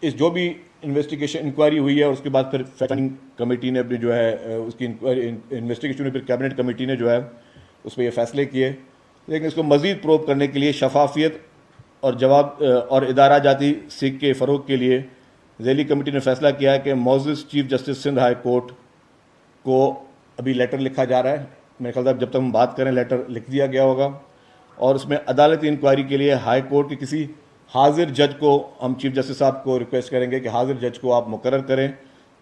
اس جو بھی investigation inquiry ہوئی ہے اور اس کے بعد پھر فیکٹ کمیٹی نے اپنی جو ہے اس کی انویسٹیگیشن میں پھر کیبنٹ کمیٹی نے جو ہے اس پہ یہ فیصلے کیے. لیکن اس کو مزید پروب کرنے کے لیے شفافیت اور جواب اور ادارہ جاتی سیکھ کے فروغ کے لیے ذیلی کمیٹی نے فیصلہ کیا ہے کہ معزز chief justice Sindh high court کو ابھی لیٹر لکھا جا رہا ہے. میرے خیال سے جب تک ہم بات کریں لیٹر لکھ دیا گیا ہوگا, اور اس میں عدالتی انکوائری کے لیے ہائی کورٹ کے کسی حاضر جج کو ہم چیف جسٹس صاحب کو ریکویسٹ کریں گے کہ حاضر جج کو آپ مقرر کریں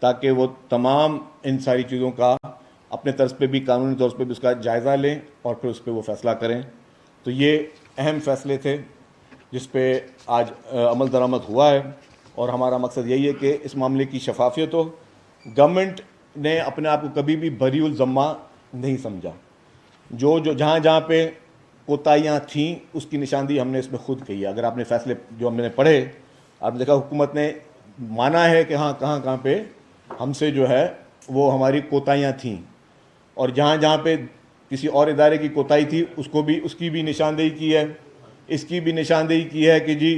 تاکہ وہ تمام ان ساری چیزوں کا اپنے طرز پہ بھی قانونی طور پہ بھی اس کا جائزہ لیں اور پھر اس پہ وہ فیصلہ کریں. تو یہ اہم فیصلے تھے جس پہ آج عمل درآمد ہوا ہے, اور ہمارا مقصد یہی ہے کہ اس معاملے کی شفافیت ہو. گورنمنٹ نے اپنے آپ کو کبھی بھی بری الذمہ نہیں سمجھا. جو جہاں پہ کوتاہیاں تھیں اس کی نشاندہی ہم نے اس میں خود کی ہے. اگر آپ نے فیصلے جو ہم نے پڑھے, آپ نے دیکھا حکومت نے مانا ہے کہ ہاں کہاں پہ ہم سے جو ہے وہ ہماری کوتاہیاں تھیں, اور جہاں پہ کسی اور ادارے کی کوتاہی تھی اس کی بھی نشاندہی کی ہے. اس کی بھی نشاندہی کی ہے کہ جی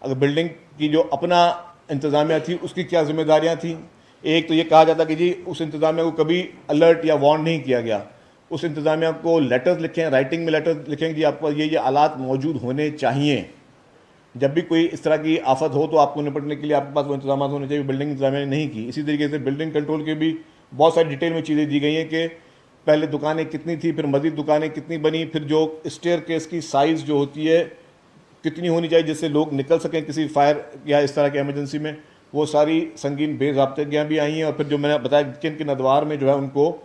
اگر بلڈنگ کی جو اپنا انتظامیہ تھی اس کی کیا ذمہ داریاں تھیں. ایک تو یہ کہا جاتا کہ جی اس انتظامیہ کو کبھی الرٹ یا وارن نہیں کیا گیا. اس انتظامیہ کو لیٹرز لکھیں, رائٹنگ میں لیٹرز لکھیں کہ جی آپ کو یہ آلات موجود ہونے چاہیے. جب بھی کوئی اس طرح کی آفت ہو تو آپ کو نپٹنے کے لیے آپ کے پاس وہ انتظامات ہونے چاہیے. بلڈنگ انتظامیہ نے نہیں کی. اسی طریقے سے بلڈنگ کنٹرول کے بھی بہت ساری ڈیٹیل میں چیزیں دی گئی ہیں کہ پہلے دکانیں کتنی تھی, پھر مزید دکانیں کتنی بنی, پھر جو اسٹیئر کیس کی سائز جو ہوتی ہے کتنی ہونی چاہیے جس سے لوگ نکل سکیں کسی فائر یا اس طرح کی ایمرجنسی میں. وہ ساری سنگین بے ضابطگیاں بھی آئی ہیں, اور پھر جو میں نے بتایا کن ادوار میں جو ہے ان کو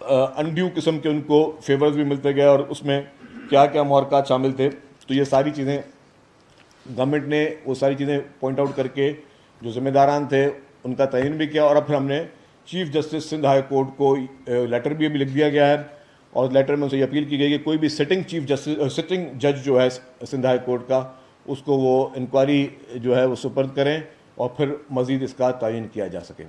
انڈیو قسم کے ان کو فیورز بھی ملتے گئے, اور اس میں کیا کیا محرکات شامل تھے. تو یہ ساری چیزیں گورنمنٹ نے وہ ساری چیزیں پوائنٹ آؤٹ کر کے جو ذمہ داران تھے ان کا تعین بھی کیا. اور اب پھر ہم نے chief justice Sindh high court کو لیٹر بھی ابھی لکھ دیا گیا ہے, اور لیٹر میں اسے یہ اپیل کی گئی کہ کوئی بھی سٹنگ جج جو ہے سندھ ہائی کورٹ کا اس کو وہ انکوائری جو ہے وہ سپرد کریں اور پھر مزید اس کا تعین کیا جا سکے.